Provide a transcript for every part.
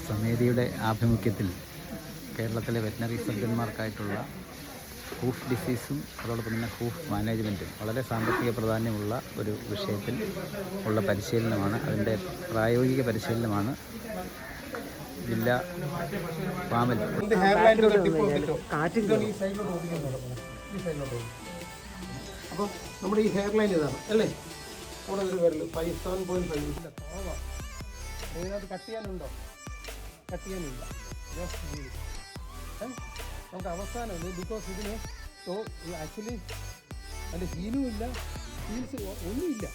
സമേതിയുടെ ആഭിമുഖ്യത്തിൽ കേരളത്തിലെ veterinary സർജന്മാർക്കായിട്ടുള്ള hoof ഡിസീസും അതോടൊപ്പം തന്നെ ഹൂഫ് മാനേജ്മെൻറ്റും വളരെ സാമ്പത്തിക പ്രാധാന്യമുള്ള ഒരു വിഷയത്തിൽ ഉള്ള പരിശീലനമാണ്. അതിൻ്റെ പ്രായോഗിക പരിശീലനമാണ് ജില്ലാ ഫാമിൽ. അപ്പം നമ്മുടെ ഈ ഹെയർ ലൈൻ ഇതാണ് അല്ലേ? കൂടെ ഒരു വിരൽ 7.5 ഇതിനകത്ത് കട്ട് ചെയ്യാനുണ്ടോ? കട്ട് ചെയ്യാനില്ല. നമുക്ക് അവസാനം ബിക്കോസ് ഇതിന് ആക്ച്വലി അതിൻ്റെ ഹീലും ഇല്ല, ഹീൽസ് ഒന്നുമില്ല,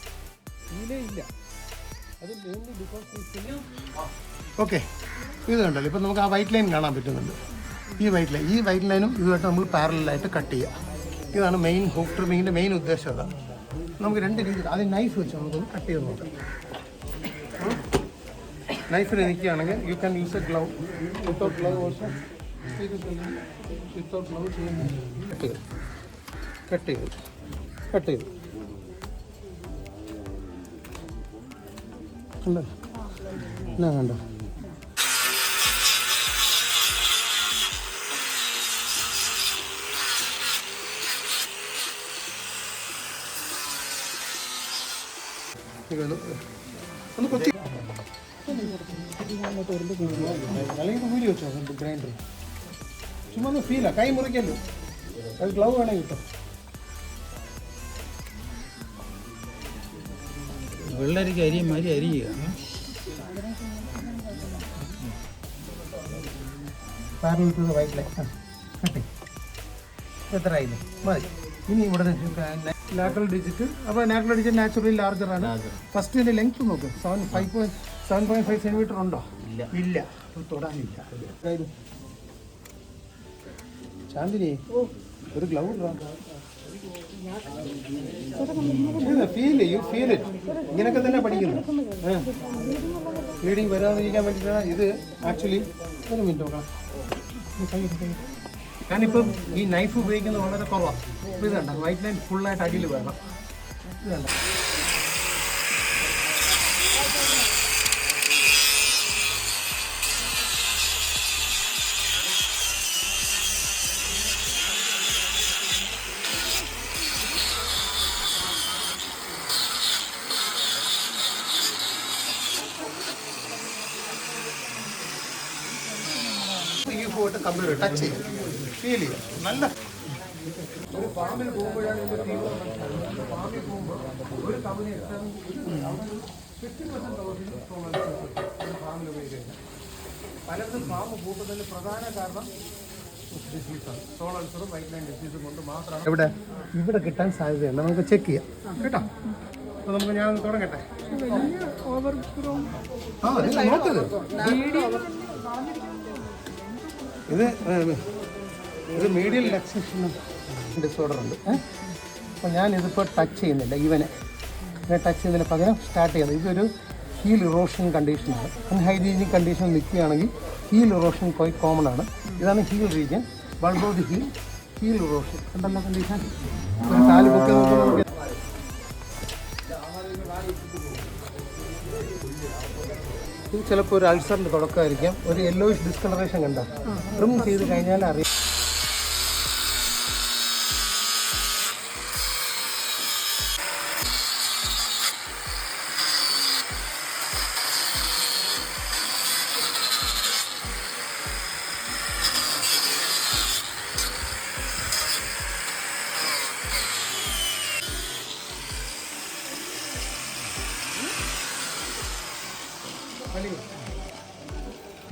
ഹീലേ ഇല്ല. അത് മെയിൻലി ബിക്കോസ് ഓക്കെ. ഇത് കണ്ടല്ലോ, ഇപ്പം നമുക്ക് ആ വൈറ്റ് ലൈൻ കാണാൻ പറ്റുന്നുണ്ട്. ഈ വൈറ്റ് ലൈനും ഇതുമായിട്ട് നമ്മൾ പാരലായിട്ട് കട്ട് ചെയ്യുക. ഇതാണ് മെയിൻ ഹൂഫ് ട്രിമ്മിങ്ങിൻ്റെ മെയിൻ ഉദ്ദേശം. അതാണ് നമുക്ക് രണ്ട് രീതിയിൽ ആദ്യം നൈഫ് വെച്ച് നമുക്കൊന്ന് കട്ട് ചെയ്ത് നോക്കാം. നൈഫിൽ നിൽക്കുകയാണെങ്കിൽ you can use A glove. Without glove also without glove ചെയ്യുന്ന കട്ട് ചെയ്ത് കണ്ടോ എന്നാ കണ്ടോ. ഒന്ന് കൊത്തി അല്ലെങ്കിൽ വീഡിയോ വെച്ചോ ഗ്രൈൻഡർ. ചുമ്മാ ഒന്ന് ഫീലാ, കൈ മുറിക്കല്ലോ. അത് ഗ്ലൗ വേണേ കിട്ടും. വെള്ളരിക്ക അരിയമാതിരി അരിയുക. പാരലിട്ട് വൈറ്റ് ലൈൻ കട്ടി എത്ര ആയില്ലേ മതി. ഇനി ഇവിടെ ലാറ്ററൽ ഡിജിറ്റ്. അപ്പോൾ ലാറ്ററൽ ഡിജിറ്റ് നാച്ചുറലി ലാർജറാണ്. ഫസ്റ്റ് ഇതിൻ്റെ ലെങ്ത് നോക്ക്. 7.5 സെൻറ്റിമീറ്റർ ഉണ്ടോ? ഇല്ല, തൊടാനില്ല. ചാന്ദിനി ഒരു ഗ്ലൗ ഫീൽ ഇറ്റ്. ഇങ്ങനെയൊക്കെ തന്നെ പഠിക്കുന്നു. ബ്ലീഡിങ് വരാതിരിക്കാൻ വേണ്ടിയിട്ടാണ് ഇത്. ആക്ച്വലി ഒരു മിനിറ്റ് നോക്കാം. ഞാനിപ്പം ഈ നൈഫ് ഉപയോഗിക്കുന്നത് വളരെ കുറവാണ്. അപ്പോൾ ഇത് കണ്ട വൈറ്റ് ലൈൻ ഫുള്ളായിട്ട് അടിയിൽ വേണം. ഇത് കണ്ട ഈ പോയിട്ട് കമ്പ്യൂട്ടർ ടച്ച് ചെയ്യും, ഫീൽ ചെയ്യും. നല്ല ഒരു ഫാമിൽ പോകുമ്പോഴാണ് ഇതിൻ്റെ തീവ്രം മനസ്സിലാക്കുന്നത്. ഫാമിൽ പോകുമ്പോൾ ഒരു കമ്പനി 50% ഫാമിൽ ഉപയോഗിക്കുന്നത്. പലർക്കും ഫാം കൂട്ടുന്നതിന് പ്രധാന കാരണം ഡിസീസാണ്. സോൾ അൾസറും വൈറ്റ് ലൈൻ ഡിസീസും കൊണ്ട് മാത്രമാണ് ഇവിടെ കിട്ടാൻ സാധ്യതയുണ്ട്. നമുക്ക് ചെക്ക് ചെയ്യാം കേട്ടോ. അപ്പോൾ നമുക്ക് ഞാൻ തുടങ്ങട്ടെ. ഇത് മീഡിയൽ റിലാക്സേഷൻ ഡിസോർഡർ ഉണ്ട്. അപ്പോൾ ഞാനിതിപ്പോൾ ടച്ച് ചെയ്യുന്നില്ല. ഇവനെ ടച്ച് ചെയ്യുന്നതിന് പകരം സ്റ്റാർട്ട് ചെയ്യുന്നത്. ഇതൊരു ഹീൽ ഇറോഷൻ കണ്ടീഷനാണ്. അൺഹൈജീനിക് കണ്ടീഷൻ നിൽക്കുകയാണെങ്കിൽ ഹീൽ ഇറോഷൻ ക്വൈറ്റ് കോമൺ ആണ്. ഇതാണ് heel region. Bulb of the heel erosion ഉണ്ടല്ലോ കണ്ടീഷൻ. ഒരു കാല് പൊക്കി നോക്കുമ്പോൾ ഇത് ചിലപ്പോൾ ഒരു അൾസറിൻ്റെ തുടക്കമായിരിക്കാം. ഒരു യെല്ലോയിഷ് ഡിസ്കളറേഷൻ കണ്ട ട്രിം ചെയ്ത് കഴിഞ്ഞാൽ അറിയാം.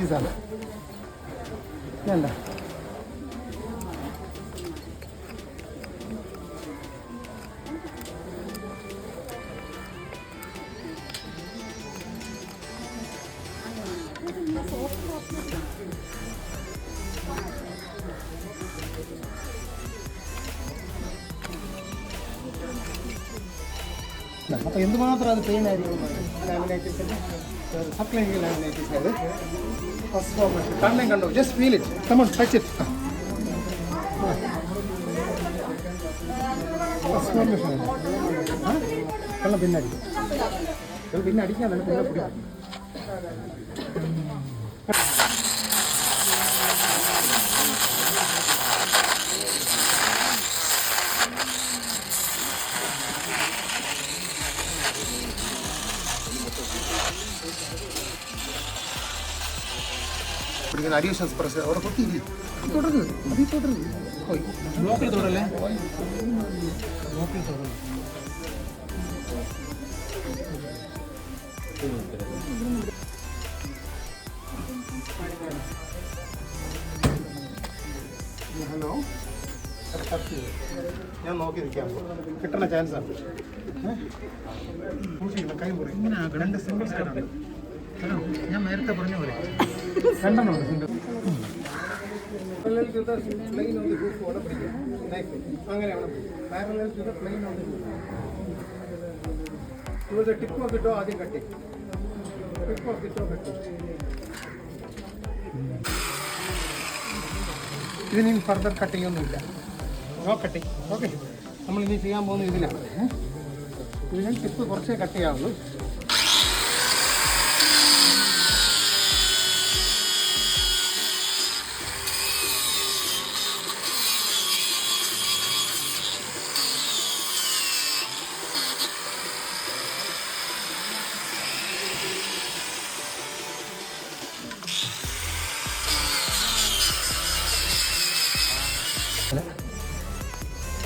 ഇതാണ് വേണ്ട. അപ്പോൾ എന്തുമാത്രം അത് പെയിൻ ആയിരിക്കും. ലാമിനൈറ്റിസിൻ്റെ സബ്ക്ലിനിക്കൽ ലാമിനൈറ്റിസ് അത് ഫസ്റ്റ് ഫോർമേഷൻ. കണ്ണേ കണ്ടോ, just feel it. Come on, touch it. First formation വെള്ളം പിന്നെ അടിക്കും. പിന്നെ അടിക്കാൻ തന്നെ പിന്നെ പിടിക്കും. പിടിക്കുന്ന അഡീഷണൽ പ്രഷർ അവിടെ കുത്തിയിരി തുടരുത് അതിൽ തുടരുത് പോയി ബ്ലോക്കിൽ തുടരല്ലേ ബ്ലോക്കിൽ തുടരും ഹലോ ഞാൻ നോക്കി നിൽക്കാം കിട്ടുന്ന ചാൻസാണ് സൂക്ഷിക്കണം കൈ മുറി രണ്ട് സിംഗിൾ സൈഡാണ് ഹലോ ഞാൻ നേരത്തെ പറഞ്ഞ പോലെ രണ്ടെണ്ണമുണ്ട് single plane on the roof അവിടെ പിടിക്കുക അങ്ങനെയാണ് parallel to the plane on the roof ഇവിടെ ടിപ്പ് ഓഫ് ദി ഡോ ആദ്യം കട്ടി ടിപ്പ് ഓഫ് ദി ഡോ കട്ടി ഇതിന് ഫർദർ കട്ടിംഗ് ഒന്നുമില്ല നോ കട്ടിങ് ഓക്കെ നമ്മളിനി ചെയ്യാൻ പോകുന്ന ഇതിലാണ് ഇതിന് ടിപ്പ് കുറച്ചേ കട്ട് ചെയ്യാവുള്ളൂ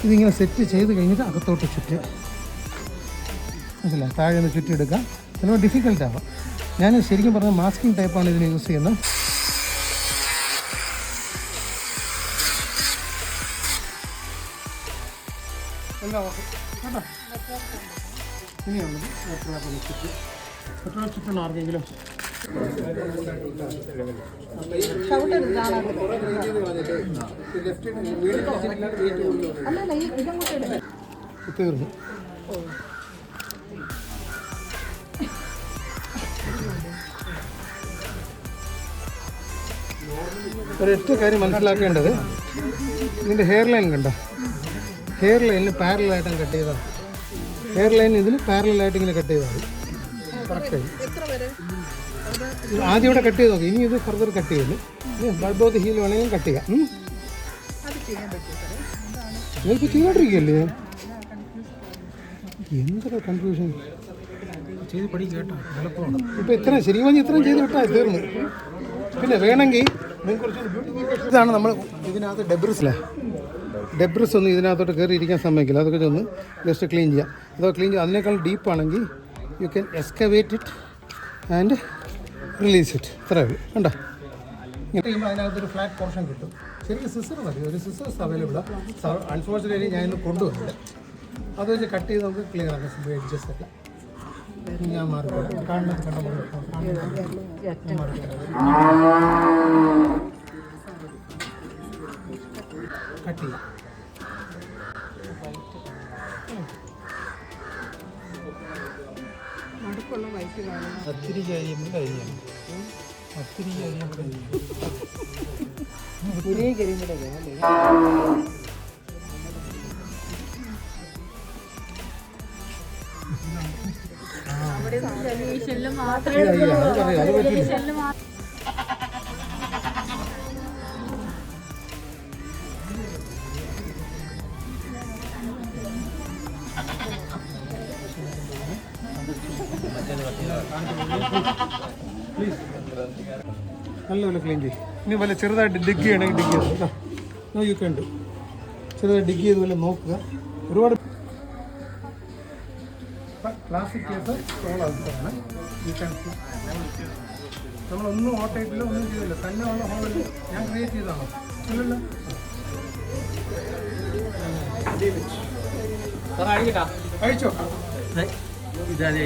ഇതിങ്ങനെ സെറ്റ് ചെയ്ത് കഴിഞ്ഞിട്ട് അകത്തോട്ട് ചുറ്റുക മനസ്സിലായി താഴെ നിന്ന് ചുറ്റിയെടുക്കാം ചിലപ്പോൾ ഡിഫിക്കൽട്ടാവാം ഞാൻ ശരിക്കും പറഞ്ഞ മാസ്കിംഗ് ടൈപ്പാണ് ഇതിന് യൂസ് ചെയ്യുന്നത് എല്ലാം ഓക്കെ കേട്ടോ ഇനിയുള്ളത് പെട്രോളൊക്കെ ചുറ്റും പെട്രോൾ ചുറ്റണം ആർക്കെങ്കിലും തീർന്നു ഒരൊറ്റ കാര്യം മനസ്സിലാക്കേണ്ടത് ഇതിൻ്റെ ഹെയർ ലൈൻ കണ്ടോ ഹെയർ ലൈനിന് പാരലായിട്ടാണ് കട്ട് ചെയ്താൽ ഹെയർ ലൈൻ ഇതിന് പാരലായിട്ട് ഇങ്ങനെ കട്ട് ചെയ്താൽ മതി കറക്റ്റായി ആദ്യം ഇവിടെ കട്ട് ചെയ്ത് നോക്കി ഇനി ഇത് ഫർദർ കട്ട് ചെയ്യുന്നു ബൾബ് ഓഫ് ദി ഹീൽ വേണമെങ്കിലും കട്ട് ചെയ്യാം നിങ്ങൾക്ക് ചെയ്തോണ്ടിരിക്കുകയല്ലേ എന്തൊരു കൺഫ്യൂഷൻ ചെയ്ത് പഠിക്കുക കേട്ടോ എളുപ്പമാണ് ഇപ്പം ഇത്രയും ശരിക്കും പറഞ്ഞാൽ ഇത്രയും ചെയ്ത് വിട്ടാൽ തീർന്നു പിന്നെ വേണമെങ്കിൽ ഇതാണ് നമ്മൾ ഇതിനകത്ത് ഡെബ്രിസ് ഒന്നും ഇതിനകത്തോട്ട് കയറി ഇരിക്കാൻ സമ്മതിക്കില്ല അതൊക്കെ ഒന്ന് ജസ്റ്റ് ക്ലീൻ ചെയ്യാം അതൊക്കെ ക്ലീൻ ചെയ്യാം അതിനേക്കാൾ ഡീപ്പാണെങ്കിൽ you can excavate it and release it ഇത്രയേ ഉള്ളൂ കണ്ടോ ഇങ്ങനെ ചെയ്യുമ്പോൾ അതിനകത്തൊരു ഫ്ലാറ്റ് പോർഷൻ കിട്ടും ശരിക്കും സിസർ മതി ഒരു സിസേഴ്സ് അവൈലബിളാണ് അൺഫോർച്ചുനേറ്റ്ലി ഞാൻ ഇന്ന് കൊണ്ടുവന്നില്ല അത് വെച്ച് കട്ട് ചെയ്ത് നമുക്ക് ക്ലിയർ ആക്കാം എഡ്ജസ് ഒക്കെ ഞാൻ മാറിക്കോട്ടെ കാണുന്നത് കട്ട് ചെയ്യാം പത്തിരി കഴിയുമ്പോൾ കഴിയണം പത്തിരി കഴിയുമ്പോൾ നല്ലപോലെ ക്ലീൻ ചെയ്യും ഇനി വല്ല ചെറുതായിട്ട് ഡിഗ് ചെയ്യണമെങ്കിൽ ഡിഗ് ചെയ്തു കേട്ടോ നോ യു കണ്ടു ചെറുതായിട്ട് ഡിഗ് ചെയ്ത് വല്ല നോക്കുക ഒരുപാട് പ്ലാസ്റ്റിക് കേസ് സോൾ ഔട്ടാണ് യു ക്യാൻ നമ്മളൊന്നും ഓട്ടയിട്ടില്ല ഒന്നും ചെയ്തില്ല തന്നെ ഉള്ള ഹോളിൽ ഞാൻ ക്രിയേറ്റ് ചെയ്തതാണോ ഇല്ലല്ലോ അഴിച്ചോ ഇതാദ്യം